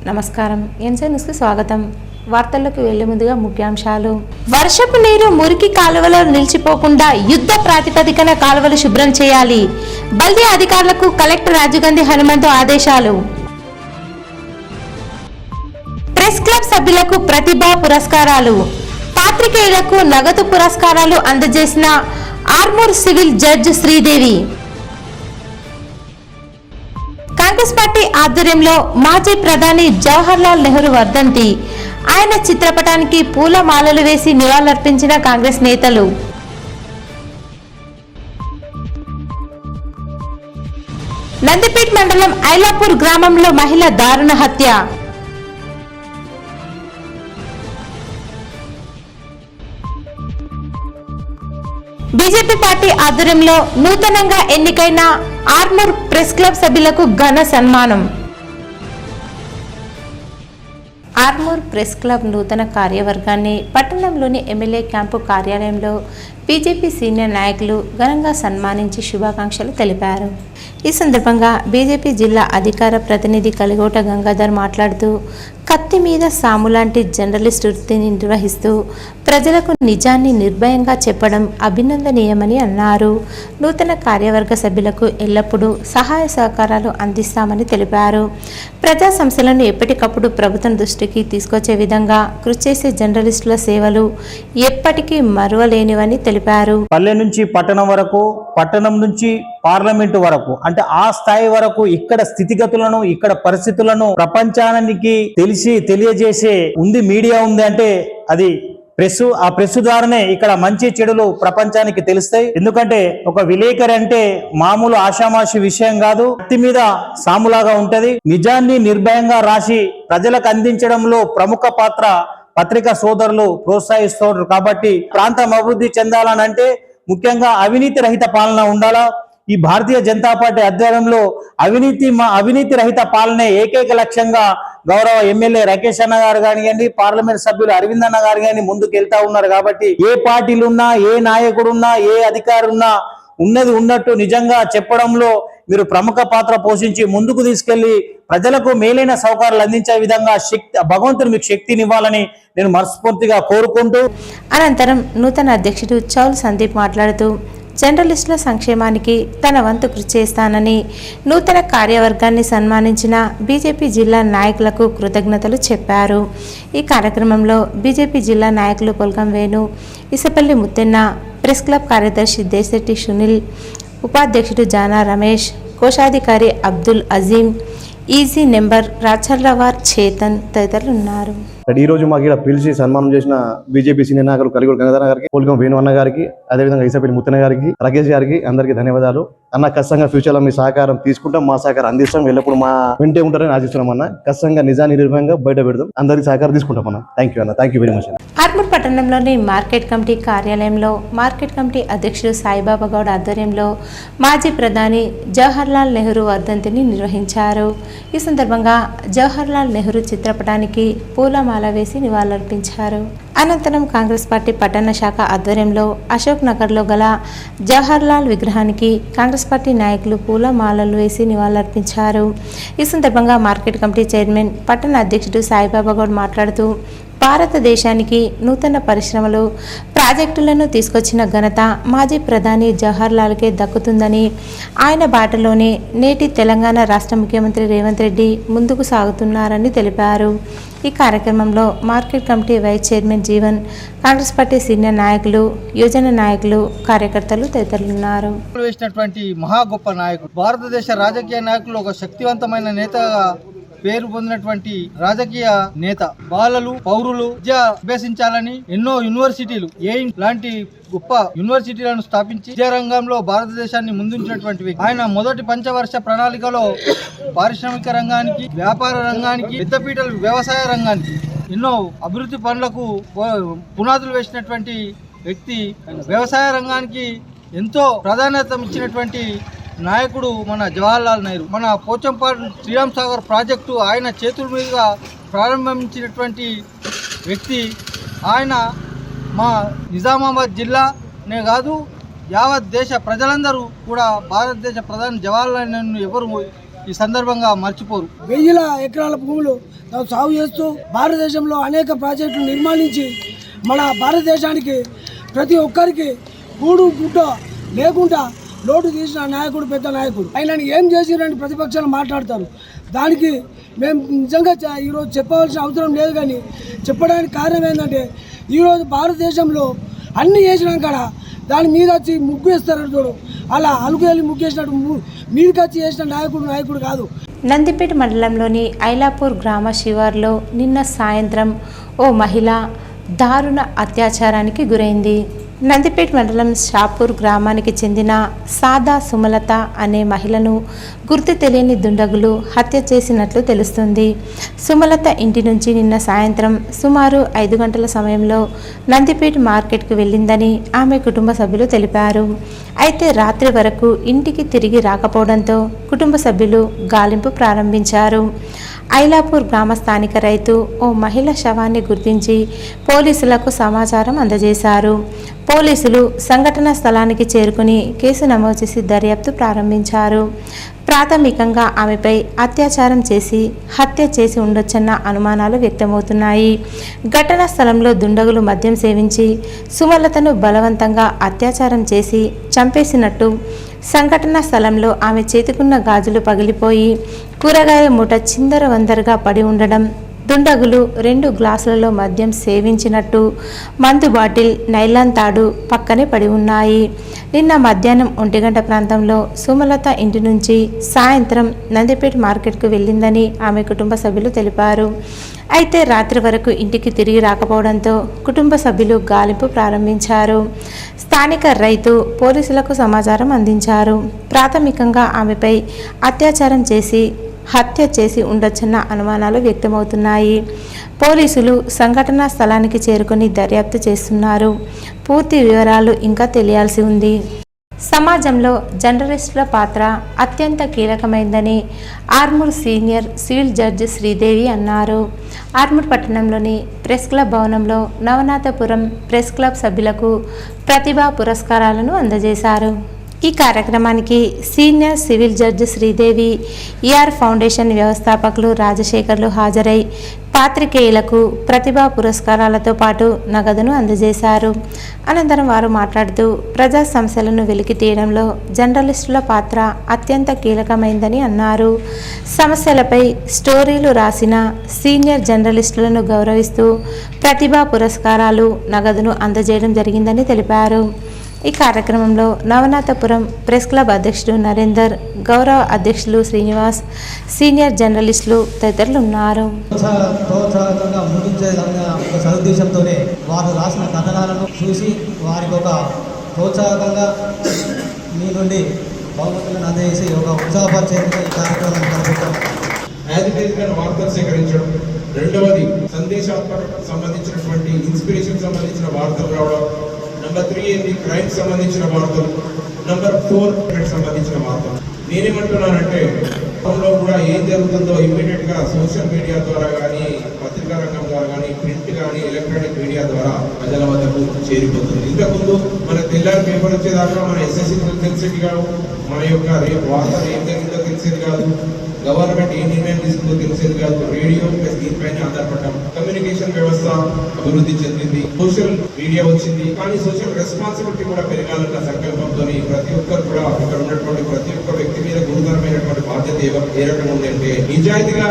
నమస్కారం. ఎన్సీ న్యూస్కి స్వాగతం. వార్తల్లోకి వెళ్లే ముందుగా ముఖ్యాంశాలు. వర్షపు నీరు మురికి కాలువలో నిలిచిపోకుండా యుద్ధ ప్రాతిపదికన కాలువలు శుభ్రం చేయాలి. బల్దీ అధికారులకు కలెక్టర్ రాజీవ్ హనుమంతు ఆదేశాలు. ప్రెస్ క్లబ్ సభ్యులకు ప్రతిభా పురస్కారాలు, పాత్రికేయులకు నగదు పురస్కారాలు అందజేసిన Armoor civil judge Sridevi. Congress party ఆధ్వర్యంలో మాజీ ప్రధాని జవహర్లాల్ నెహ్రూ వర్ధంతి. ఆయన చిత్రపటానికి పూల మాలలు వేసి నివాళులర్పించిన కాంగ్రెస్ నేతలు. నందిపేట్ మండలం ఐలాపూర్ గ్రామంలో మహిళ దారుణ హత్య. బీజేపీ పార్టీ ఆధ్వర్యంలో నూతనంగా ఎన్నికైన ఆర్మూర్ ప్రెస్ క్లబ్ సభ్యులకు ఘన సన్మానం. ఆర్మూర్ ప్రెస్ క్లబ్ నూతన కార్యవర్గాన్ని పట్టణంలోని ఎమ్మెల్యే క్యాంపు కార్యాలయంలో బీజేపీ సీనియర్ నాయకులు ఘనంగా సన్మానించి శుభాకాంక్షలు తెలిపారు. ఈ సందర్భంగా బీజేపీ జిల్లా అధికార ప్రతినిధి కలిగోట గంగాధర్ మాట్లాడుతూ, కత్తి మీద సాము లాంటి జర్నలిస్ట్ వృత్తిని నిర్వహిస్తూ ప్రజలకు నిజాన్ని నిర్భయంగా చెప్పడం అభినందనీయమని అన్నారు. నూతన కార్యవర్గ సభ్యులకు ఎల్లప్పుడూ సహాయ సహకారాలు అందిస్తామని తెలిపారు. ప్రజా సమస్యలను ఎప్పటికప్పుడు ప్రభుత్వం దృష్టికి తీసుకొచ్చే విధంగా కృషి చేసే జర్నలిస్టుల సేవలు ఎప్పటికీ మరువలేనివని తెలిపారు. పల్లె నుంచి పట్టణం వరకు, పట్టణం నుంచి పార్లమెంటు వరకు, అంటే ఆ స్థాయి వరకు ఇక్కడ స్థితిగతులను, ఇక్కడ పరిస్థితులను ప్రపంచానికి తెలియజేసే మీడియా ఉంది అంటే అది ప్రెస్. ఆ ప్రెస్ ద్వారానే ఇక్కడ మంచి చెడులు ప్రపంచానికి తెలుస్తాయి. ఎందుకంటే ఒక విలేకరి అంటే మామూలు ఆషామాషి విషయం కాదు. కత్తి మీద సాములాగా ఉంటది. నిజాన్ని నిర్భయంగా రాసి ప్రజలకు అందించడంలో ప్రముఖ పాత్ర పత్రికా సోదరులు ప్రోత్సహిస్తున్నారు. కాబట్టి ప్రాంతం అభివృద్ధి చెందాలనంటే ముఖ్యంగా అవినీతి రహిత పాలన ఉండాలా. ఈ భారతీయ జనతా పార్టీ ఆధ్వర్యంలో అవినీతి రహిత పాలనే ఏకైక లక్ష్యంగా గౌరవ ఎమ్మెల్యే రాకేష్ అన్న గారు కానివ్వండి, పార్లమెంట్ సభ్యులు అరవింద్ అన్న గారు కానీ ముందుకు వెళ్తా ఉన్నారు. కాబట్టి ఏ పార్టీలున్నా, ఏ నాయకుడున్నా, ఏ అధికారి ఉన్నా ఉన్నది ఉన్నట్టు నిజంగా చెప్పడంలో మీరు ప్రముఖ పాత్ర పోషించి ముందుకు తీసుకెళ్లి ప్రజలకు మేలైన సౌకర్యాలు అందించే విధంగా భగవంతుడు మీకు శక్తినివ్వాలని నేను మనస్ఫూర్తిగా కోరుకుంటూ, అనంతరం నూతన అధ్యక్షుడు చౌల్ సందీప్ మాట్లాడుతూ, జర్నలిస్టుల సంక్షేమానికి తన వంతు కృషి చేస్తానని నూతన కార్యవర్గాన్ని సన్మానించిన బీజేపీ జిల్లా నాయకులకు కృతజ్ఞతలు చెప్పారు. ఈ కార్యక్రమంలో బీజేపీ జిల్లా నాయకులు పొల్కం వేణు, ఇసపల్లి ముత్తెన్న, ప్రెస్ క్లబ్ కార్యదర్శి దేశెట్టి సునీల్, ఉపాధ్యక్షుడు జానా రమేష్, కోశాధికారి అబ్దుల్ అజీం, ఈజీ నెంబర్ రాచర్లవార్ చేతన్ తదితరులు ఉన్నారు. ఈ రోజు మాకు ఇక్కడ పిలిచి సన్మానం చేసిన బీజేపీ సీనియర్ నాయకులు కలిగోట గంగాధర్ గారికి, పోల్కం వేణు అన్న గారికి, అదేవిధంగా ఇసపల్లి ముత్తన్న గారికి, రాకేష్ గారికి అందరికీ ధన్యవాదాలు. అన్న ఖచ్చితంగా ఫ్యూచర్ లో మీ సహకారం తీసుకుంటాం, మా సహకారం అందిస్తాం, ఎల్లప్పుడు మా వెంటే ఉంటారని ఆశిస్తున్నాం అన్న. ఖచ్చితంగా నిజాన్ని నిర్భయంగా బయట పెడదాం, అందరికీ సహకారం తీసుకుంటాం అన్న. థ్యాంక్ యూ అన్న, thank you very much. Armoor పట్టణంలోని మార్కెట్ కమిటీ కార్యాలయంలో మార్కెట్ కమిటీ అధ్యక్షుడు సాయిబాబా గౌడ్ ఆధ్వర్యంలో మాజీ ప్రధాని జవహర్లాల్ నెహ్రూ వర్ధంతిని నిర్వహించారు. ఈ సందర్భంగా జవహర్లాల్ నెహ్రూ చిత్రపటానికి పూలమాల వేసి నివాళులర్పించారు. అనంతరం కాంగ్రెస్ పార్టీ పట్టణ శాఖ ఆధ్వర్యంలో అశోక్ నగర్లో గల జవహర్లాల్ విగ్రహానికి కాంగ్రెస్ పార్టీ నాయకులు పూలమాలలు వేసి నివాళులర్పించారు. ఈ సందర్భంగా మార్కెట్ కమిటీ చైర్మన్ పట్టణ అధ్యక్షుడు సాయిబాబా గౌడ్ మాట్లాడుతూ, భారతదేశానికి నూతన పరిశ్రమలు, ప్రాజెక్టులను తీసుకొచ్చిన ఘనత మాజీ ప్రధాని జవహర్లాల్కే దక్కుతుందని, ఆయన బాటలోనే నేటి తెలంగాణ రాష్ట్ర ముఖ్యమంత్రి రేవంత్ రెడ్డి ముందుకు సాగుతున్నారని తెలిపారు. ఈ కార్యక్రమంలో market committee vice chairman Jeevan, Congress party senior నాయకులు, యువజన నాయకులు, కార్యకర్తలు తదితరులున్నారు. మహా గొప్ప నాయకుడు, భారతదేశ రాజకీయ నాయకులు ఒక శక్తివంతమైన నేతగా పేరు పొందినటువంటి రాజకీయ నేత. బాలలు, పౌరులు విద్య అభ్యసించాలని ఎన్నో యూనివర్సిటీలు, ఎయిమ్స్ లాంటి గొప్ప యూనివర్సిటీలను స్థాపించి విద్యారంగంలో భారతదేశాన్ని ముందుంచినటువంటి వ్యక్తి. ఆయన మొదటి పంచవర్ష ప్రణాళికలో పారిశ్రామిక రంగానికి, వ్యాపార రంగానికి, పెద్దపీటలు వ్యవసాయ రంగానికి ఎన్నో అభివృద్ధి పనులకు పునాదులు వేసినటువంటి వ్యక్తి. వ్యవసాయ రంగానికి ఎంతో ప్రాధాన్యత ఇచ్చినటువంటి నాయకుడు మన జవహర్లాల్ నెహ్రూ. మన పోచంపాడు శ్రీరామ్ సాగర్ ప్రాజెక్టు ఆయన చేతుల మీదుగా ప్రారంభించినటువంటి వ్యక్తి. ఆయన మా నిజామాబాద్ జిల్లానే కాదు, యావత్ దేశ ప్రజలందరూ కూడా భారతదేశ ప్రధాని జవహర్లాల్ నెహ్రూను ఎవరు ఈ సందర్భంగా మర్చిపోరు. 1000 ఎకరాల భూములు సాగు చేస్తూ భారతదేశంలో అనేక ప్రాజెక్టులు నిర్మాణించి మన భారతదేశానికి ప్రతి ఒక్కరికి కూడు గుడ్డ లేకుండా లోటు తీసిన నాయకుడు, పెద్ద నాయకుడు. ఆయనని ఏం చేసిరని ప్రతిపక్షాలు మాట్లాడతారు. దానికి మేము నిజంగా ఈరోజు చెప్పవలసిన అవసరం లేదు. కానీ చెప్పడానికి కారణం ఏంటంటే ఈరోజు భారతదేశంలో అన్ని చేసినాం కాడ దాని మీద వచ్చి ముగ్గు వేస్తారు చూడు, అలా అలుగు వెళ్ళి ముగ్గు వేసినట్టు మీదకి వచ్చి చేసిన నాయకుడు కాదు. నందిపేట మండలంలోని ఐలాపూర్ గ్రామ శివార్లో నిన్న సాయంత్రం ఓ మహిళ దారుణ అత్యాచారానికి గురైంది. నందిపేట మండలం షాపూర్ గ్రామానికి చెందిన సాదా సుమలత అనే మహిళను గుర్తు తెలియని దుండగులు హత్య చేసినట్లు తెలుస్తుంది. సుమలత ఇంటి నుంచి నిన్న సాయంత్రం సుమారు 5 గంటల సమయంలో నందిపేట మార్కెట్కు వెళ్ళిందని ఆమె కుటుంబ సభ్యులు తెలిపారు. అయితే రాత్రి వరకు ఇంటికి తిరిగి రాకపోవడంతో కుటుంబ సభ్యులు గాలింపు ప్రారంభించారు. ఐలాపూర్ గ్రామ స్థానిక రైతు ఓ మహిళ శవాన్ని గుర్తించి పోలీసులకు సమాచారం అందజేశారు. పోలీసులు సంఘటనా స్థలానికి చేరుకుని కేసు నమోదు చేసి దర్యాప్తు ప్రారంభించారు. ప్రాథమికంగా ఆమెపై అత్యాచారం చేసి హత్య చేసి ఉండొచ్చన్న అనుమానాలు వ్యక్తమవుతున్నాయి. ఘటనా స్థలంలో దుండగులు మద్యం సేవించి సుమలతను బలవంతంగా అత్యాచారం చేసి చంపేసినట్టు, సంఘటనా స్థలంలో ఆమె చేతికున్న గాజులు పగిలిపోయి కూరగాయల మూట చిందరవందరగా పడి ఉండడం, దుండగులు 2 గ్లాసులలో మద్యం సేవించినట్టు, మందు బాటిల్, నైలాన్ తాడు పక్కనే పడి ఉన్నాయి. నిన్న మధ్యాహ్నం 1 గంట ప్రాంతంలో సుమలత ఇంటి నుంచి సాయంత్రం నందిపేట మార్కెట్కు వెళ్ళిందని ఆమె కుటుంబ సభ్యులు తెలిపారు. అయితే రాత్రి వరకు ఇంటికి తిరిగి రాకపోవడంతో కుటుంబ సభ్యులు గాలింపు ప్రారంభించారు. స్థానిక రైతు పోలీసులకు సమాచారం అందించారు. ప్రాథమికంగా ఆమెపై అత్యాచారం చేసి హత్య చేసి ఉండొచ్చన్న అనుమానాలు వ్యక్తమవుతున్నాయి. పోలీసులు సంఘటనా స్థలానికి చేరుకొని దర్యాప్తు చేస్తున్నారు. పూర్తి వివరాలు ఇంకా తెలియాల్సి ఉంది. సమాజంలో జర్నలిస్టుల పాత్ర అత్యంత కీలకమైందని Armoor senior civil judge Sridevi అన్నారు. ఆర్మూర్ పట్టణంలోని ప్రెస్ క్లబ్ భవనంలో నవనాథపురం ప్రెస్ క్లబ్ సభ్యులకు ప్రతిభా పురస్కారాలను అందజేశారు. ఈ కార్యక్రమానికి senior civil judge Sridevi, ER foundation వ్యవస్థాపకులు రాజశేఖర్లు హాజరై పాత్రికేయులకు ప్రతిభా పురస్కారాలతో పాటు నగదును అందజేశారు. అనంతరం వారు మాట్లాడుతూ ప్రజా సమస్యలను వెలికి తీయడంలో జర్నలిస్టుల పాత్ర అత్యంత కీలకమైందని అన్నారు. సమస్యలపై స్టోరీలు రాసిన సీనియర్ జర్నలిస్టులను గౌరవిస్తూ ప్రతిభా పురస్కారాలు, నగదును అందజేయడం జరిగిందని తెలిపారు. ఈ కార్యక్రమంలో నవనాథపురం ప్రెస్ క్లబ్ అధ్యక్షుడు నరేందర్, గౌరవ అధ్యక్షులు శ్రీనివాస్, సీనియర్ జర్నలిస్టులు తదితరులు ఉన్నారు. ప్రోత్సాహకంగా ముగించేదన్న ఒక సదుద్దేశంతోనే వారు రాసిన కథనాలను చూసి వారికి ఒక ప్రోత్సాహకంగా మీ నుండి బహుమతులను అందజేసి ఒక ఉత్సాహపరిచేందుకు ఈ కార్యక్రమాన్ని జరుపుతాం. యాజిటేషన్ వార్తలు సేకరించడం, రెండవది సందేశాత్మక సంబంధించినటువంటి ఇన్స్పిరేషన్ సంబంధించిన వార్తలు రావడం, నెంబర్ 3 ఏంటి క్రైమ్ సంబంధించిన వార్తలు, నెంబర్ 4 సంబంధించిన వార్తలు. నేనేమంటున్నానంటే టౌన్లో కూడా ఏం జరుగుతుందో ఇమ్మీడియట్ గా సోషల్ మీడియా ద్వారా కానీ, పత్రికా రంగం ద్వారా కానీ, ప్రింట్ కానీ, ఎలక్ట్రానిక్ మీడియా ద్వారా ప్రజల వద్దకు చేరిపోతుంది. ఇంతకుముందు మన తెల్లారి పేపర్ వచ్చేదాకా మన ఎస్ఎస్సీ తెలిసేది కాదు, మన యొక్క రేపు వార్తలు ఏం జరిగిందో తెలిసేది కాదు, గవర్నమెంట్ ఏ నిర్ణయం తీసుకుందో తెలిసేది కాదు. రేడియో ప్లస్ దీనిపైన ఆధారపడ్డాం. కమ్యూనికేషన్ వ్యవస్థ అభివృద్ధి చెందింది, సోషల్ మీడియా వచ్చింది. కానీ సోషల్ రెస్పాన్సిబిలిటీ కూడా పెరగాలన్న సంకల్పంతో ప్రతి ఒక్కరు కూడా ఇక్కడ ఉన్నటువంటి ప్రతి ఒక్క వ్యక్తి మీద గురుతరమైనటువంటి బాధ్యత ఏ రకంగా ఉందంటే, నిజాయితీగా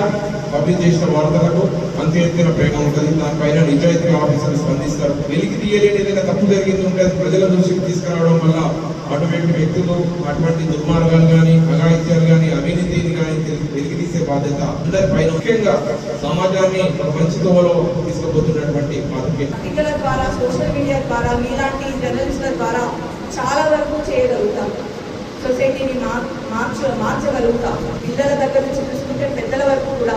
పబ్లిష్ చేసిన వార్తలకు అంత ఎత్తున ప్రేమ ఉంటుంది. దానిపైన నిజాయితీగా ఆఫీసర్లు స్పందిస్తారు. వెలికి తీయలేని ఏదైనా తప్పు జరిగింది ఉంటే అది ప్రజల దృష్టికి తీసుకురావడం వల్ల అటువంటి వ్యక్తులు, అటువంటి దుర్మార్గాలు కానీ, అఘాయిత్యాలు కానీ, అవినీతిని కానీ వెలికి తీసే బాధ్యత అందరిపైన, ముఖ్యంగా సమాజాన్ని మంచి తోవలో తీసుకుపోతున్నటువంటి పత్రికల ద్వారా, సోషల్ మీడియా ద్వారా, మీలాంటి జర్నలిస్టుల ద్వారా చాలా వరకు చేయగలుగుతాం. సొసైటీని మార్చగలుగుతాం. పిల్లల దగ్గర నుంచి చూసుకుంటే పెద్దల వరకు కూడా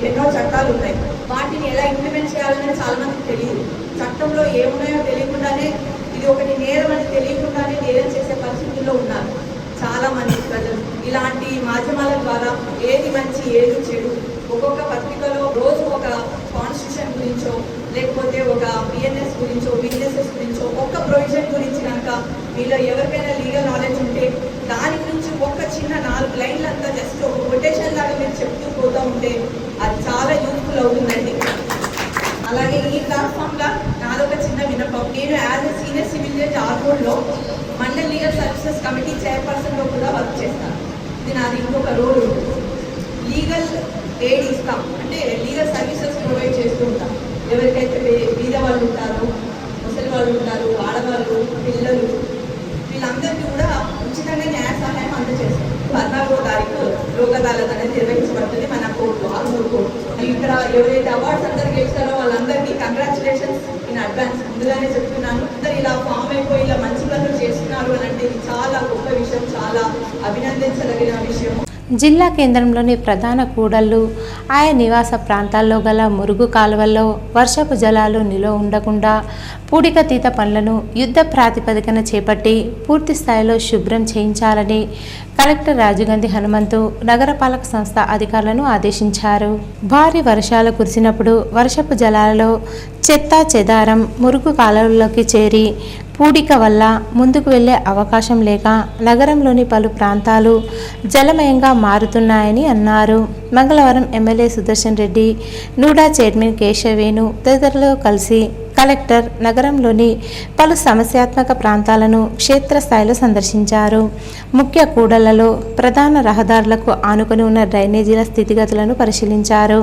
ఎన్నో చట్టాలు ఉన్నాయి. వాటిని ఎలా ఇంప్లిమెంట్ చేయాలని చాలా మందికి తెలియదు. చట్టంలో ఏమున్నాయో తెలియకుండానే ఇది ఒకటి నేరం అని తెలియకుండానే నేరం చేసే పరిస్థితుల్లో ఉన్నారు చాలా మంది ప్రజలు. ఇలాంటి మాధ్యమాల ద్వారా ఏది మంచి ఏది చెడు, ఒక్కొక్క పత్రికలో రోజు ఒక కాన్స్టిట్యూషన్ గురించో, లేకపోతే ఒక బిఎన్ఎస్ గురించో, బిజినెసెస్ గురించో, ఒక్క ప్రొవిజన్ గురించి కనుక మీలో ఎవరికైనా లీగల్ నాలెడ్జ్ ఉంటే దాని గురించి ఒక్క చిన్న 4 లైన్లంతా జస్ట్ ఒక కొటేషన్ నేను as a senior civil judge ఆర్మూర్లో మండల్ లీగల్ సర్వీసెస్ కమిటీ చైర్పర్సన్లో కూడా వర్క్ చేస్తాను. ఇది నాది ఇంకొక రోల్ ఉంటుంది. లీగల్ ఎయిడ్ ఇస్తాం, అంటే లీగల్ సర్వీసెస్ ప్రొవైడ్ చేస్తూ ఉంటాం. ఎవరికైతే బీద వాళ్ళు ఉంటారో, ముసలి వాళ్ళు ఉంటారు, ఆడవాళ్ళు, పిల్లలు, వీళ్ళందరికీ కూడా ఉచితంగా న్యాయ సహాయం అందజేస్తాం. 14వ తారీఖు లోక్ అదాలత్ అనేది నిర్వహించబడుతుంది మన కోర్టు, ఆర్మూర్ కోర్టు. ఇక్కడ ఎవరైతే అవార్డ్స్ అందరు గెలిచారో వాళ్ళందరికీ కంగ్రాచులేషన్స్ ఇన్ అడ్వాన్స్. ముందుగానే చెప్తున్నాను, అందరు ఇలా ఫామ్ అయిపోయి ఇలా మంచి పనులు చేస్తున్నారు అని అంటే ఇది చాలా గొప్ప విషయం, చాలా అభినందించదగిన విషయం. జిల్లా కేంద్రంలోని ప్రధాన కూడళ్లు, ఆయా నివాస ప్రాంతాల్లో గల మురుగు కాలువల్లో వర్షపు జలాలు నిలువ ఉండకుండా పూడికతీత పనులను యుద్ధ ప్రాతిపదికన చేపట్టి పూర్తి స్థాయిలో శుభ్రం చేయించాలని కలెక్టర్ రాజుగంధి హనుమంతు నగరపాలక సంస్థ అధికారులను ఆదేశించారు. భారీ వర్షాలు కురిసినప్పుడు వర్షపు జలాలలో చెత్త చెదారం మురుగు కాలువల్లోకి చేరి పూడిక వల్ల ముందుకు వెళ్లే అవకాశం లేక నగరంలోని పలు ప్రాంతాలు జలమయంగా మారుతున్నాయని అన్నారు. మంగళవారం MLA Sudarshan Reddy, NUDA chairman Keshavenu తదితరులు కలిసి కలెక్టర్ నగరంలోని పలు సమస్యాత్మక ప్రాంతాలను క్షేత్రస్థాయిలో సందర్శించారు. ముఖ్య కూడళ్లలో ప్రధాన రహదారులకు ఆనుకొని ఉన్న డ్రైనేజీల స్థితిగతులను పరిశీలించారు.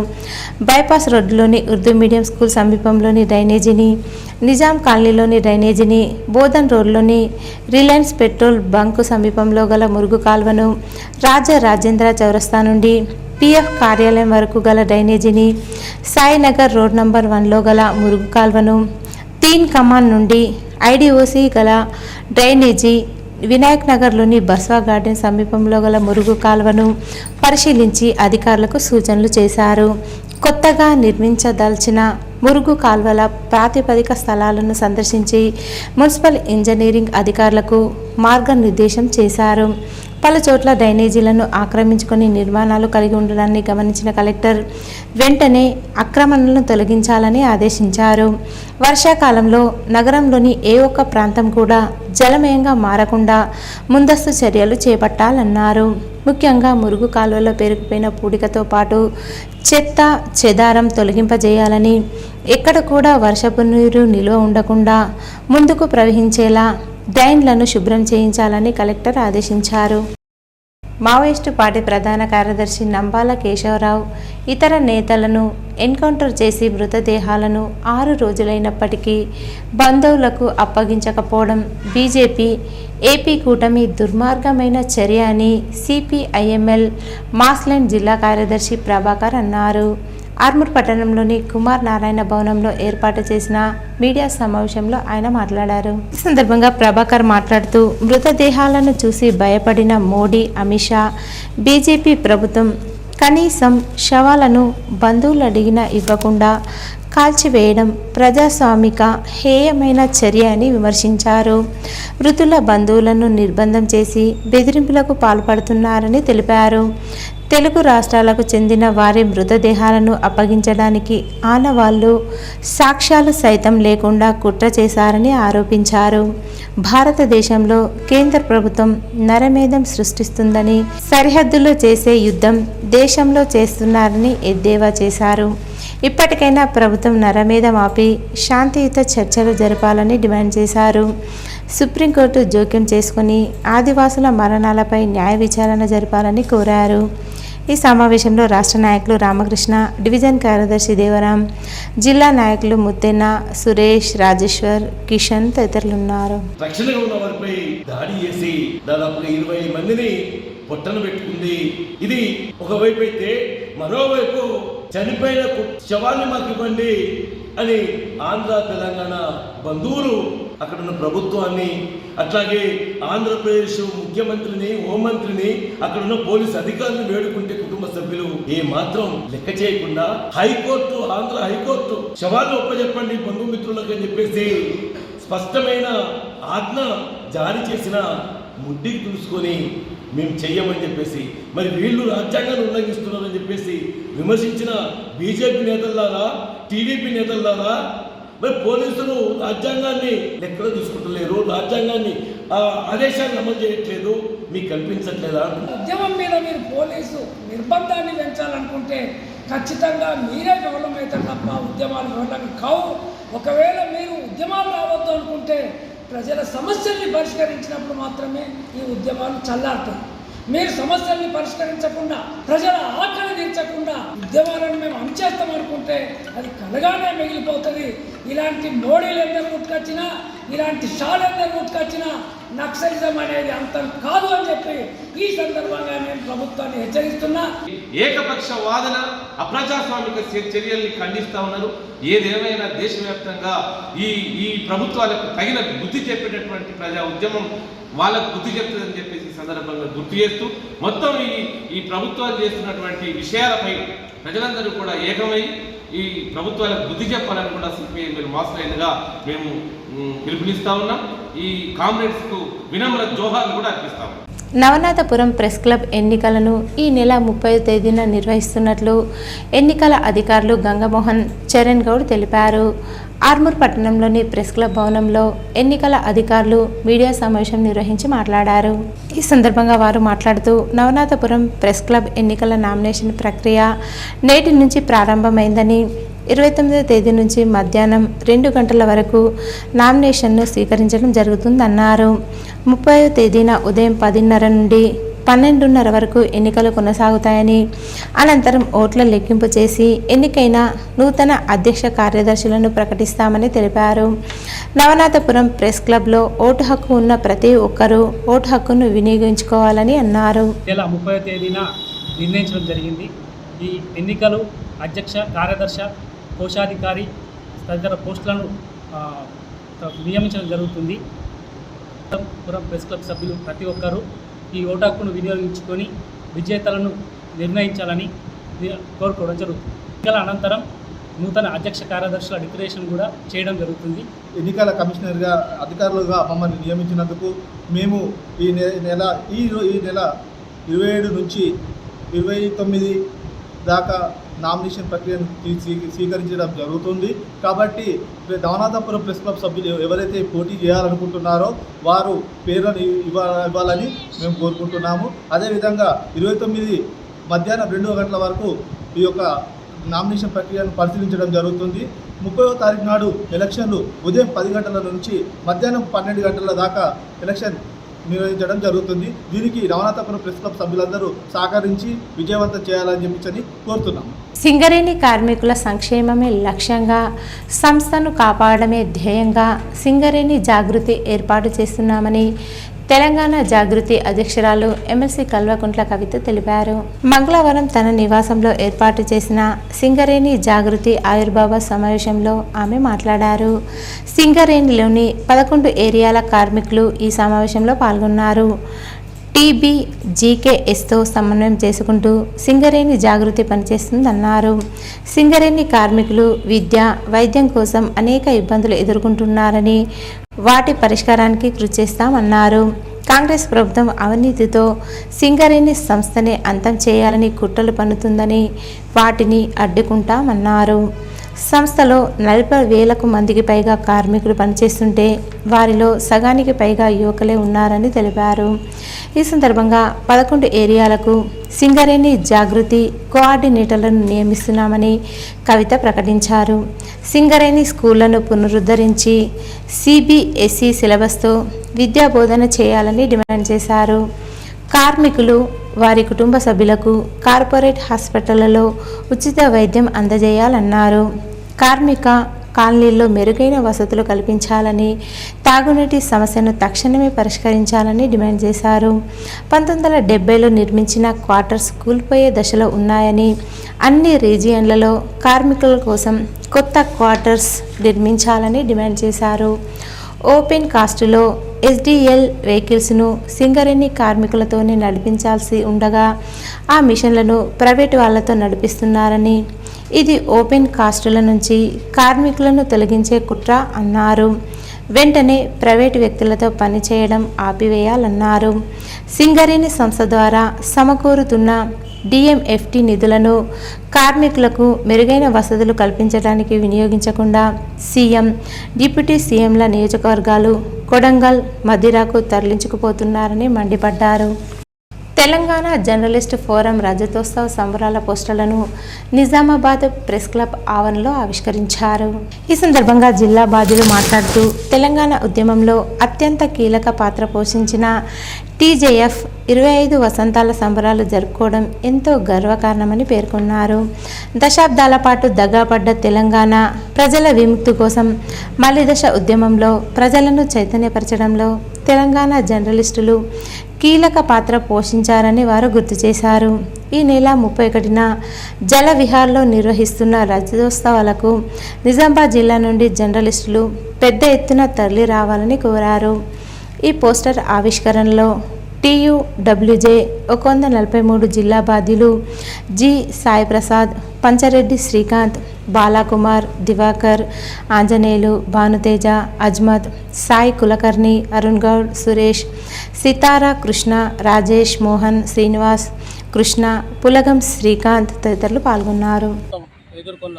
బైపాస్ రోడ్డులోని ఉర్దూ మీడియం స్కూల్ సమీపంలోని డ్రైనేజీని, నిజాం కాలనీలోని డ్రైనేజీని, బోధన్ రోడ్లోని రిలయన్స్ పెట్రోల్ బంకు సమీపంలో గల మురుగు కాల్వను, రాజేంద్ర చౌరస్తా నుండి పిఎఫ్ కార్యాలయం వరకు గల డ్రైనేజీని, సాయినగర్ రోడ్ నంబర్ 1లో గల మురుగు కాల్వను, తీన్ కమాన్ నుండి ఐడిఓసి గల డ్రైనేజీ, వినాయక్ నగర్లోని బస్వా గార్డెన్ సమీపంలో గల మురుగు కాల్వను పరిశీలించి అధికారులకు సూచనలు చేశారు. కొత్తగా నిర్మించదలిచిన మురుగు కాల్వల ప్రాతిపదిక స్థలాలను సందర్శించి మున్సిపల్ ఇంజనీరింగ్ అధికారులకు మార్గనిర్దేశం చేశారు. పలు చోట్ల డ్రైనేజీలను ఆక్రమించుకొని నిర్మాణాలు కలిగి ఉండడాన్ని గమనించిన కలెక్టర్ వెంటనే ఆక్రమణలను తొలగించాలని ఆదేశించారు. వర్షాకాలంలో నగరంలోని ఏ ఒక్క ప్రాంతం కూడా జలమయంగా మారకుండా ముందస్తు చర్యలు చేపట్టాలన్నారు. ముఖ్యంగా మురుగు కాలువలో పేరుకుపోయిన పూడికతో పాటు చెత్త చెదారం తొలగింపజేయాలని, ఎక్కడ కూడా వర్షపు నీరు నిల్వ ఉండకుండా ముందుకు ప్రవహించేలా డ్రైన్లను శుభ్రం చేయించాలని కలెక్టర్ ఆదేశించారు. మావోయిస్టు పార్టీ ప్రధాన కార్యదర్శి నంబాల కేశవరావు ఇతర నేతలను ఎన్కౌంటర్ చేసి మృతదేహాలను 6 రోజులైనప్పటికీ బంధువులకు అప్పగించకపోవడం బీజేపీ ఏపీ కూటమి దుర్మార్గమైన చర్య అని సిపిఐఎంఎల్ మాస్లైన్ జిల్లా కార్యదర్శి ప్రభాకర్ అన్నారు. ఆర్మూర్ పట్టణంలోని కుమార్ నారాయణ భవనంలో ఏర్పాటు చేసిన మీడియా సమావేశంలో ఆయన మాట్లాడారు. ఈ సందర్భంగా ప్రభాకర్ మాట్లాడుతూ మృతదేహాలను చూసి భయపడిన మోడీ, అమిత్ షా, బీజేపీ ప్రభుత్వం కనీసం శవాలను బంధువులు అడిగినా ఇవ్వకుండా కాల్చివేయడం ప్రజాస్వామిక హేయమైన చర్య అని విమర్శించారు. మృతుల బంధువులను నిర్బంధం చేసి బెదిరింపులకు పాల్పడుతున్నారని తెలిపారు. తెలుగు రాష్ట్రాలకు చెందిన వారి మృతదేహాలను అప్పగించడానికి ఆనవాళ్లు, సాక్ష్యాలు సైతం లేకుండా కుట్ర చేశారని ఆరోపించారు. భారతదేశంలో కేంద్ర ప్రభుత్వం నరమేధం సృష్టిస్తుందని, సరిహద్దులో చేసే యుద్ధం దేశంలో చేస్తున్నారని ఎద్దేవా చేశారు. ఇప్పటికైనా ప్రభుత్వం నరమేధం ఆపి శాంతియుత చర్చలు జరపాలని డిమాండ్ చేశారు. సుప్రీంకోర్టు జోక్యం చేసుకుని ఆదివాసుల మరణాలపై న్యాయ విచారణ జరపాలని కోరారు. ఈ సమావేశంలో రాష్ట్ర నాయకులు రామకృష్ణ, డివిజన్ కార్యదర్శి దేవరాం, జిల్లా నాయకులు ముత్తెన్న, సురేష్, రాజేశ్వర్, కిషన్ తదితరులు ఉన్నారు. రక్షణగా ఉన్న వారిపై దాడి చేసి దాదాపుగా 20 మందిని పొట్టన పెట్టుకుంది. ఇది ఒకవైపు అయితే, మరోవైపు చనిపోయిన శవాన్ని మాకు ఇవ్వండి అని ఆంధ్ర తెలంగాణ బంధువులు అక్కడ ఉన్న ప్రభుత్వాన్ని, అట్లాగే ఆంధ్రప్రదేశ్ ముఖ్యమంత్రిని, హోంమంత్రిని, అక్కడ ఉన్న పోలీసు అధికారులను వేడుకుంటే కుటుంబ సభ్యులు ఏ మాత్రం లెక్క చేయకుండా హైకోర్టు, ఆంధ్ర హైకోర్టు శవాలను ఒప్పజెప్పండి బంధుమిత్రులకు అని చెప్పేసి స్పష్టమైన ఆజ్ఞ జారీ చేసిన ముడ్డికి తెలుసుకొని మేము చెయ్యమని చెప్పేసి, మరి వీళ్ళు రాజ్యాంగాన్ని ఉల్లంఘిస్తున్నారని చెప్పేసి విమర్శించిన బీజేపీ నేతల్లారా, టీడీపీ నేతల్లారా, మరి పోలీసులు రాజ్యాంగాన్ని లెక్కలో తీసుకుంటలేరు, రాజ్యాంగాన్ని ఆదేశాన్ని అమలు చేయట్లేదు, మీకు కల్పించట్లేదా? ఉద్యమం మీద మీరు పోలీసు నిర్బంధాన్ని పెంచాలనుకుంటే ఖచ్చితంగా మీరే విఫలమవుతారు తప్ప ఉద్యమాలు విఫలం కావు. ఒకవేళ మీరు ఉద్యమాలు రావద్దు అనుకుంటే ప్రజల సమస్యల్ని పరిష్కరించినప్పుడు మాత్రమే ఈ ఉద్యమాలు చల్లారుతాయి. మీరు సమస్యల్ని పరిష్కరించకుండా, ప్రజల ఆకలి తీర్చకుండా ఉద్యమాలను మేము అంచేస్తాం అనుకుంటే అది కలగానే మిగిలిపోతుంది. ఇలాంటి మోడీలు ఎందరు ముట్టుకొచ్చినా, ఇలాంటి షాలు ఎందరు ముట్టుకొచ్చినా నక్సలిజం అనేది అంతం కాదు అని చెప్పి ఈ సందర్భంగా నేను ప్రభుత్వాన్ని హెచ్చరిస్తున్నా. ఏకపక్ష వాదన, అప్రజాస్వామిక చర్యల్ని ఖండిస్తా ఉన్నారు. ఏదేమైనా దేశవ్యాప్తంగా ఈ ప్రభుత్వాలకు తగిన బుద్ధి చెప్పేటటువంటి ప్రజా ఉద్యమం వాళ్ళకు బుద్ధి చెప్తుందని చెప్పేసి సందర్భంగా గుర్తు చేస్తూ, మొత్తం ఈ ప్రభుత్వాలు చేస్తున్నటువంటి విషయాలపై ప్రజలందరూ కూడా ఏకమై ఈ ప్రభుత్వాలకు బుద్ధి చెప్పాలని కూడా సిపిఐ మాస్లైన్గా మేము పిలుపునిస్తా ఉన్నాం. ఈ కామ్రేడ్స్కు వినమ్ర జోహార్లు కూడా అర్పిస్తాం. నవనాథపురం ప్రెస్ క్లబ్ ఎన్నికలను ఈ నెల 30వ తేదీన నిర్వహిస్తున్నట్లు ఎన్నికల అధికారులు గంగమోహన్ చరణ్ గౌడ్ తెలిపారు. ఆర్మూర్ పట్టణంలోని ప్రెస్ క్లబ్ భవనంలో ఎన్నికల అధికారులు మీడియా సమావేశం నిర్వహించి మాట్లాడారు. ఈ సందర్భంగా వారు మాట్లాడుతూ నవనాథపురం ప్రెస్ క్లబ్ ఎన్నికల నామినేషన్ ప్రక్రియ నేటి నుంచి ప్రారంభమైందని, 29వ తేదీ నుంచి మధ్యాహ్నం 2 గంటల వరకు నామినేషన్ను స్వీకరించడం జరుగుతుందన్నారు. 30వ తేదీన ఉదయం 10:30 నుండి 12:30 వరకు ఎన్నికలు కొనసాగుతాయని, అనంతరం ఓట్ల లెక్కింపు చేసి ఎన్నికైన నూతన అధ్యక్ష కార్యదర్శులను ప్రకటిస్తామని తెలిపారు. నవనాథపురం ప్రెస్ క్లబ్లో ఓటు హక్కు ఉన్న ప్రతి ఒక్కరూ ఓటు హక్కును వినియోగించుకోవాలని అన్నారు. నెల 30వ తేదీన నిర్ణయించడం జరిగింది. ఈ ఎన్నికలు అధ్యక్ష, కార్యదర్శ, కోశాధికారి తదితర పోస్టులను నియమించడం జరుగుతుంది. పురం ప్రెస్ క్లబ్ సభ్యులు ప్రతి ఒక్కరూ ఈ ఓటు హక్కును వినియోగించుకొని విజేతలను నిర్ణయించాలని కోరుకోవడం జరుగుతుంది. ఎన్నికల అనంతరం నూతన అధ్యక్ష కార్యదర్శుల డిక్లరేషన్ కూడా చేయడం జరుగుతుంది. ఎన్నికల కమిషనర్గా అధికారులుగా మమ్మల్ని నియమించినందుకు మేము ఈ నెల 27 నుంచి 29 దాకా నామినేషన్ ప్రక్రియను స్వీకరించడం జరుగుతుంది. కాబట్టి నవనాథపురం ప్రెస్ క్లబ్ సభ్యులు ఎవరైతే పోటీ చేయాలనుకుంటున్నారో వారు పేర్లను ఇవ్వాలని మేము కోరుకుంటున్నాము. అదేవిధంగా 29 మధ్యాహ్నం 2 గంటల వరకు ఈ యొక్క నామినేషన్ ప్రక్రియను పరిశీలించడం జరుగుతుంది. 30వ తారీఖు నాడు ఎలక్షన్లు ఉదయం 10 గంటల నుంచి మధ్యాహ్నం 12 గంటల దాకా ఎలక్షన్ నిర్వహించడం జరుగుతుంది. దీనికి నవనాథపురం ప్రెస్ క్లబ్ సభ్యులందరూ సహకరించి విజయవంతం చేయాలని చెప్పి కోరుతున్నాము. సింగరేణి కార్మికుల సంక్షేమమే లక్ష్యంగా, సంస్థను కాపాడమే ధ్యేయంగా సింగరేణి జాగృతి ఏర్పాటు చేస్తున్నామని తెలంగాణ జాగృతి అధ్యక్షురాలు ఎమ్మెల్సీ కల్వకుంట్ల కవిత తెలిపారు. మంగళవారం తన నివాసంలో ఏర్పాటు చేసిన సింగరేణి జాగృతి ఆవిర్భావ సమావేశంలో ఆమె మాట్లాడారు. సింగరేణిలోని 11 ఏరియాల కార్మికులు ఈ సమావేశంలో పాల్గొన్నారు. TBGKSతో సమన్వయం చేసుకుంటూ సింగరేణి జాగృతి పనిచేస్తుందన్నారు. సింగరేణి కార్మికులు విద్య, వైద్యం కోసం అనేక ఇబ్బందులు ఎదుర్కొంటున్నారని, వాటి పరిష్కారానికి కృషి చేస్తామన్నారు. కాంగ్రెస్ ప్రభుత్వం అవినీతితో సింగరేణి సంస్థని అంతం చేయాలని కుట్రలు పన్నుతుందని, వాటిని అడ్డుకుంటామన్నారు. సంస్థలో 40,000 మందికి పైగా కార్మికులు పనిచేస్తుంటే వారిలో సగానికి పైగా యువకులే ఉన్నారని తెలిపారు. ఈ సందర్భంగా 11 ఏరియాలకు సింగరేణి జాగృతి కోఆర్డినేటర్లను నియమిస్తున్నామని కవిత ప్రకటించారు. సింగరేణి స్కూళ్లను పునరుద్ధరించి CBSE సిలబస్తో విద్యా బోధన చేయాలని డిమాండ్ చేశారు. కార్మికులు, వారి కుటుంబ సభ్యులకు కార్పొరేట్ హాస్పిటళ్లలో ఉచిత వైద్యం అందజేయాలన్నారు. కార్మిక కాలనీల్లో మెరుగైన వసతులు కల్పించాలని, తాగునీటి సమస్యను తక్షణమే పరిష్కరించాలని డిమాండ్ చేశారు. 1970లో నిర్మించిన క్వార్టర్స్ కూలిపోయే దశలో ఉన్నాయని, అన్ని రీజియన్లలో కార్మికుల కోసం కొత్త క్వార్టర్స్ నిర్మించాలని డిమాండ్ చేశారు. ఓపెన్ కాస్టులో SDL వెహికల్స్ను సింగరేణి కార్మికులతోనే నడిపించాల్సి ఉండగా ఆ మిషన్లను ప్రైవేటు వాళ్లతో నడిపిస్తున్నారని, ఇది ఓపెన్ కాస్టుల నుంచి కార్మికులను తొలగించే కుట్ర అన్నారు. వెంటనే ప్రైవేటు వ్యక్తులతో పనిచేయడం ఆపివేయాలన్నారు. సింగరేణి సంస్థ ద్వారా సమకూరుతున్న DMFT నిధులను కార్మికులకు మెరుగైన వసతులు కల్పించడానికి వినియోగించకుండా సీఎం, డిప్యూటీ సీఎంల నియోజకవర్గాలు కొడంగల్, మదిరాకు తరలించుకుపోతున్నారని మండిపడ్డారు. తెలంగాణ జర్నలిస్ట్ ఫోరం రజతోత్సవ సంబరాల పోస్టర్లను నిజామాబాద్ ప్రెస్ క్లబ్ ఆవరణలో ఆవిష్కరించారు. ఈ సందర్భంగా జిల్లా బాధ్యులు మాట్లాడుతూ తెలంగాణ ఉద్యమంలో అత్యంత కీలక పాత్ర పోషించిన టీజేఎఫ్ 25 వసంతాల సంబరాలు జరుపుకోవడం ఎంతో గర్వకారణమని పేర్కొన్నారు. దశాబ్దాల పాటు దగాపడ్డ తెలంగాణ ప్రజల విముక్తి కోసం మలిదశ ఉద్యమంలో ప్రజలను చైతన్యపరచడంలో తెలంగాణ జర్నలిస్టులు కీలక పాత్ర పోషించారని వారు గుర్తు చేశారు. ఈ నెల 31న జల విహార్లో నిర్వహిస్తున్న రజతోత్సవాలకు నిజామాబాద్ జిల్లా నుండి జర్నలిస్టులు పెద్ద ఎత్తున తరలి రావాలని కోరారు. ఈ పోస్టర్ ఆవిష్కరణలో TUWJ 143 జిల్లా బాధ్యులు జి సాయి ప్రసాద్, పంచరెడ్డి శ్రీకాంత్, బాలాకుమార్, దివాకర్, ఆంజనేయులు, భానుతేజ, అజ్మత్, సాయి కులకర్ణి, అరుణ్ గౌడ్, సురేష్, సితారా, కృష్ణ, రాజేష్, మోహన్, శ్రీనివాస్, కృష్ణ, పులగం శ్రీకాంత్ తదితరులు పాల్గొన్నారు. ఎదుర్కొన్న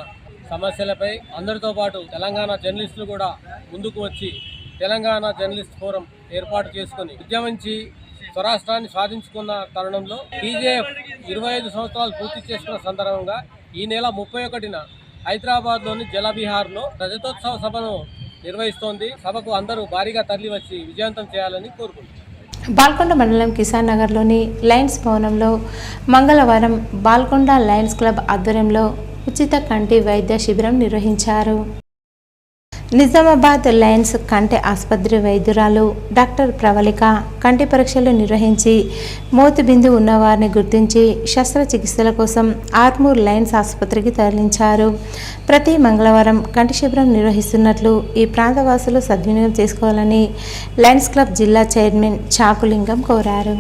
సమస్యలపై అందరితో పాటు తెలంగాణ జర్నలిస్టులు కూడా ముందుకు వచ్చి తెలంగాణ జర్నలిస్ట్ ఫోరం ఏర్పాటు చేసుకుని ఉద్యమించి స్వరాష్ట్రాన్ని సాధించుకున్న తరుణంలో టీజేఎఫ్ 25 సంవత్సరాలు పూర్తి చేసుకున్న సందర్భంగా ఈ నెల 31న హైదరాబాద్లోని జలబిహార్లో రజతోత్సవ సభను నిర్వహిస్తోంది. సభకు అందరూ భారీగా తరలి వచ్చి విజయవంతం చేయాలని కోరుకుంటున్నారు. బాల్కొండ మండలం కిసాన్ నగర్లోని లయన్స్ భవనంలో మంగళవారం బాల్కొండ లయన్స్ క్లబ్ ఆధ్వర్యంలో ఉచిత కంటి వైద్య శిబిరం నిర్వహించారు. నిజామాబాద్ లయన్స్ కంటి ఆసుపత్రి వైద్యురాలు డాక్టర్ ప్రవళిక కంటి పరీక్షలు నిర్వహించి మోతిబిందు ఉన్నవారిని గుర్తించి శస్త్రచికిత్సల కోసం ఆర్మూర్ లయన్స్ ఆసుపత్రికి తరలించారు. ప్రతి మంగళవారం కంటి శిబిరం నిర్వహిస్తున్నట్లు ఈ ప్రాంతవాసులు సద్వినియోగం చేసుకోవాలని లయన్స్ క్లబ్ జిల్లా చైర్మన్ చాకులింగం కోరారు.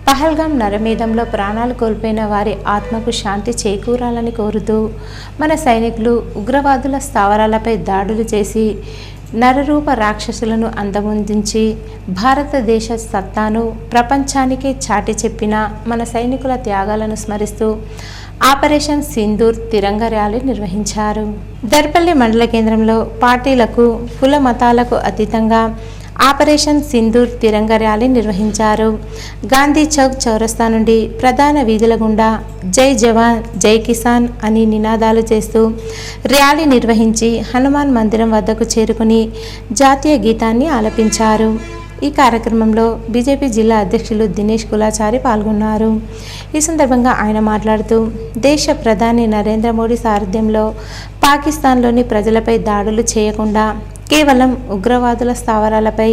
పహల్గాం నరమేధంలో ప్రాణాలు కోల్పోయిన వారి ఆత్మకు శాంతి చేకూరాలని కోరుతూ మన సైనికులు ఉగ్రవాదుల స్థావరాలపై దాడులు చేసి నరరూప రాక్షసులను అంతమొందించి భారతదేశ సత్తాను ప్రపంచానికే చాటి చెప్పిన మన సైనికుల త్యాగాలను స్మరిస్తూ ఆపరేషన్ సింధూర్ తిరంగ ర్యాలీ నిర్వహించారు. దర్పల్లి మండల కేంద్రంలో పార్టీలకు కుల మతాలకు అతీతంగా ఆపరేషన్ సింధూర్ తిరంగ ర్యాలీ నిర్వహించారు. గాంధీ చౌక్ చౌరస్తా నుండి ప్రధాన వీధుల గుండా జై జవాన్ జై కిసాన్ అని నినాదాలు చేస్తూ ర్యాలీ నిర్వహించి హనుమాన్ మందిరం వద్దకు చేరుకుని జాతీయ గీతాన్ని ఆలపించారు. ఈ కార్యక్రమంలో బీజేపీ జిల్లా అధ్యక్షులు దినేష్ కులాచారి పాల్గొన్నారు. ఈ సందర్భంగా ఆయన మాట్లాడుతూ దేశ ప్రధాని నరేంద్ర మోడీ సారథ్యంలో పాకిస్తాన్లోని ప్రజలపై దాడులు చేయకుండా కేవలం ఉగ్రవాదుల స్థావరాలపై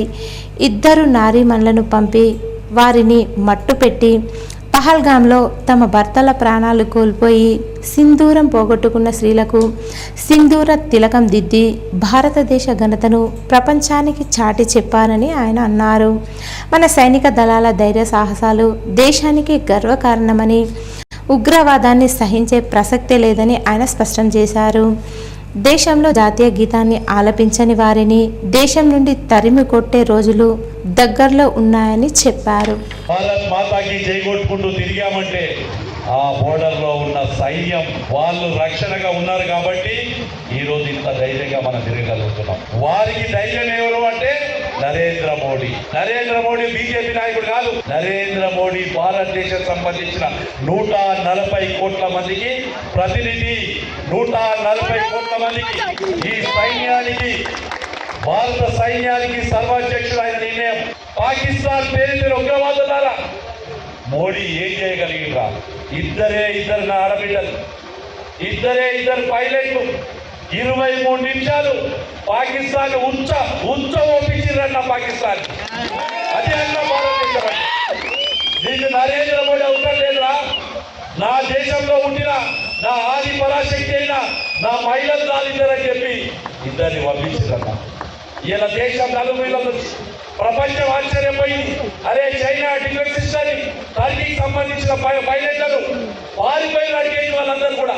2 నారీమణులను పంపి వారిని మట్టుపెట్టి పహల్గాంలో తమ భర్తల ప్రాణాలు కోల్పోయి సింధూరం పోగొట్టుకున్న స్త్రీలకు సింధూర తిలకం దిద్ది భారతదేశ ఘనతను ప్రపంచానికి చాటి చెప్పారని ఆయన అన్నారు. మన సైనిక దళాల ధైర్య సాహసాలు దేశానికి గర్వకారణమని ఉగ్రవాదాన్ని సహించే ప్రసక్తే లేదని ఆయన స్పష్టం చేశారు. దేశంలో జాతీయ గీతాన్ని ఆలపించని వారిని దేశం నుండి తరిమి కొట్టే రోజులు దగ్గరలో ఉన్నాయని చెప్పారు. భారత్ మాతాకి జై కొట్టుకుంటూ తిరిగామంటే ఆ బోర్డర్లో ఉన్న సైన్యం వాళ్ళు రక్షణగా ఉన్నారు కాబట్టి ఈరోజు ఇంత ధైర్యంగా మనం తిరగలుగుతున్నాం. వారికి ధైర్యం ఎవరు అంటే నరేంద్ర మోడీ. నరేంద్ర మోడీ బీజేపీ నాయకుడు కాదు. నరేంద్ర మోడీ భారతదేశం సంబంధించిన 140 కోట్ల మందికి ప్రతినిధి. 140 కోట్ల మందికి ఈ సైన్యానికి, భారత సైన్యానికి సర్వాధ్యక్షుడు ఆయన నిర్ణయం. పాకిస్తాన్ పేరు ఉగ్రవాదులారా మోడీ ఏం చేయగలిగిరా? ఇద్దరు నా ఆడబిడ్డలు, ఇద్దరు పైలట్లు 23 నిమిషాలు పాకిస్తాన్ ఉంచ ఓపించారన్న పాకిస్తాన్. అది అన్న భారతదేశం. నీకు నరేంద్ర మోడీ అవసరం లేదురా. నా దేశంలో ఉండిన నా ఆది పరాశక్తి అయినా నా మహిళలు రాలిద్దరని చెప్పి ఇద్దరిని పంపించారన్న. ఇలా దేశం నలుగురిలో ప్రపంచం ఆశ్చర్యపోయింది. అరే చైనా డిఫెన్స్ సిస్టమ్ టర్కీకి సంబంధించిన పైలట్లను పారిపోయిన అడిగేది వాళ్ళందరూ కూడా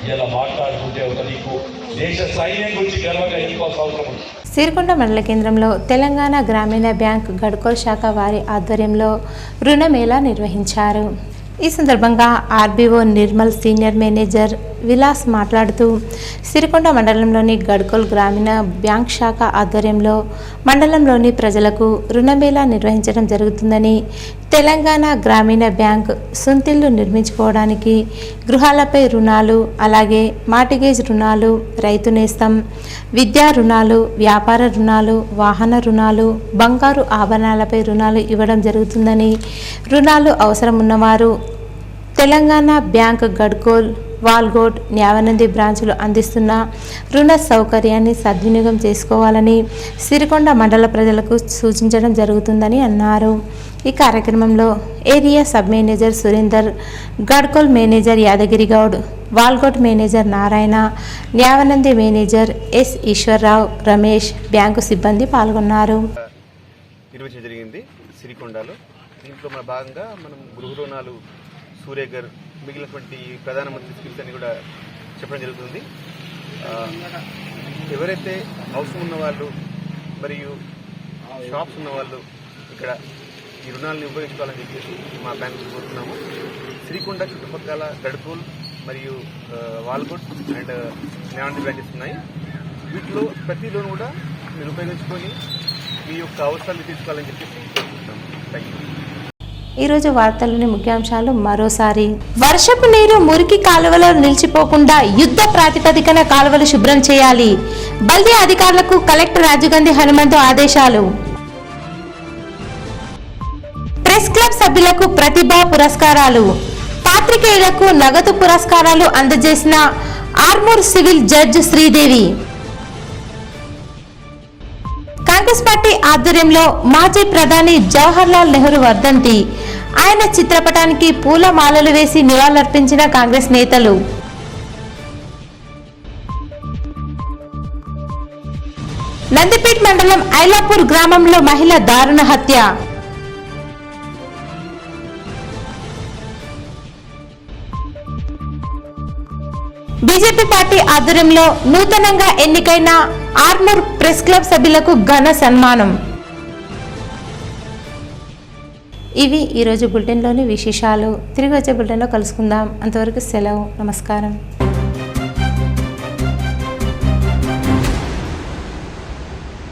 ఇలా మాట్లాడుతుంటే ఒక నీకు దేశ సైన్యం గురించి గర్వంగా ఎన్నుకోవాల్సిన అవసరం ఉంది. సిరికొండ మండల కేంద్రంలో తెలంగాణ గ్రామీణ బ్యాంక్ గడ్కోల్ శాఖ వారి ఆధ్వర్యంలో రుణమేళా నిర్వహించారు. ఈ సందర్భంగా RBO Nirmal, senior manager Vilas మాట్లాడుతూ సిరికొండ మండలంలోని గడ్కోల్ గ్రామీణ బ్యాంక్ శాఖ ఆధ్వర్యంలో మండలంలోని ప్రజలకు రుణమేళా నిర్వహించడం జరుగుతుందని, తెలంగాణ గ్రామీణ బ్యాంక్ సొంతిల్లు నిర్మించుకోవడానికి గృహాలపై రుణాలు, అలాగే మార్టిగేజ్ రుణాలు, రైతు నేస్తం, విద్యా రుణాలు, వ్యాపార రుణాలు, వాహన రుణాలు, బంగారు ఆభరణాలపై రుణాలు ఇవ్వడం జరుగుతుందని, రుణాలు అవసరం ఉన్నవారు తెలంగాణ బ్యాంక్ గడ్కోల్, వాల్గోట్, న్యావనంది బ్రాంచులు అందిస్తున్న రుణ సౌకర్యాన్ని సద్వినియోగం చేసుకోవాలని సిరికొండ మండల ప్రజలకు సూచించడం జరుగుతుందని అన్నారు. ఈ కార్యక్రమంలో area sub manager Surender, Gadkol manager Yadagiri Goud, Walgot manager Narayana, Nyavanandi manager S Eshwarrao, Ramesh, bank సిబ్బంది పాల్గొన్నారు. నిర్వహించడం జరిగింది సిరికొండలో. దీంట్లో మన భాగంగా మనం గృహ రుణాలు, సూర్యగర్, మిగిలినటువంటి ప్రధానమంత్రి స్కీమ్స్ అన్ని కూడా చెప్పడం జరుగుతుంది. ఎవరైతే అవసరం ఉన్న వాళ్ళు మరియు షాప్స్ ఉన్న వాళ్ళు ఇక్కడ ఈ రుణాలను ఉపయోగించుకోవాలని చెప్పేసి మా బ్యాంకు కోరుతున్నాము. శ్రీకొండ చుట్టుపక్కల గడ్కోల్ మరియు వాల్కోట్ అండ్ న్యావనంది బ్రాంచెస్ ఉన్నాయి. వీటిలో ప్రతి లోన్ కూడా మీరు ఉపయోగించుకొని మీ యొక్క అవసరాలు తీర్చుకోవాలని చెప్పేసి కోరుకుంటున్నాము. Thank you. ఈరోజు వార్తల్లోని ముఖ్యాంశాలు మరోసారి. వర్షపు నీరు మురికి కాలువలో నిలిచిపోకుండా యుద్ధ ప్రాతిపదికన కాలువలు శుభ్రం చేయాలి. బల్దియా అధికారులకు కలెక్టర్ రాజుగంధి హనుమంతు ఆదేశాలు. ప్రెస్ క్లబ్ సభ్యులకు ప్రతిభా పురస్కారాలు, పాత్రికేయులకు నగదు పురస్కారాలు అందజేసిన Armoor civil judge Sridevi. Congress party ఆధ్వర్యంలో మాజీ ప్రధాని జవహర్లాల్ నెహ్రూ వర్ధంతి. ఆయన చిత్రపటానికి పూలమాలలు వేసి నివాళులర్పించిన కాంగ్రెస్ నేతలు. నందిపేట్ మండలం ఐలాపూర్ గ్రామంలో మహిళ దారుణ హత్య. బీజేపీ పార్టీ ఆధ్వర్యంలో నూతనంగా ఎన్నికైన ఆర్మూర్ ప్రెస్ క్లబ్ సభ్యులకు ఘన సన్మానం. ఇవి ఈరోజు బులెటిన్లోని విశేషాలు. తిరిగి వచ్చే బులెటిన్లో కలుసుకుందాం. అంతవరకు సెలవు. నమస్కారం.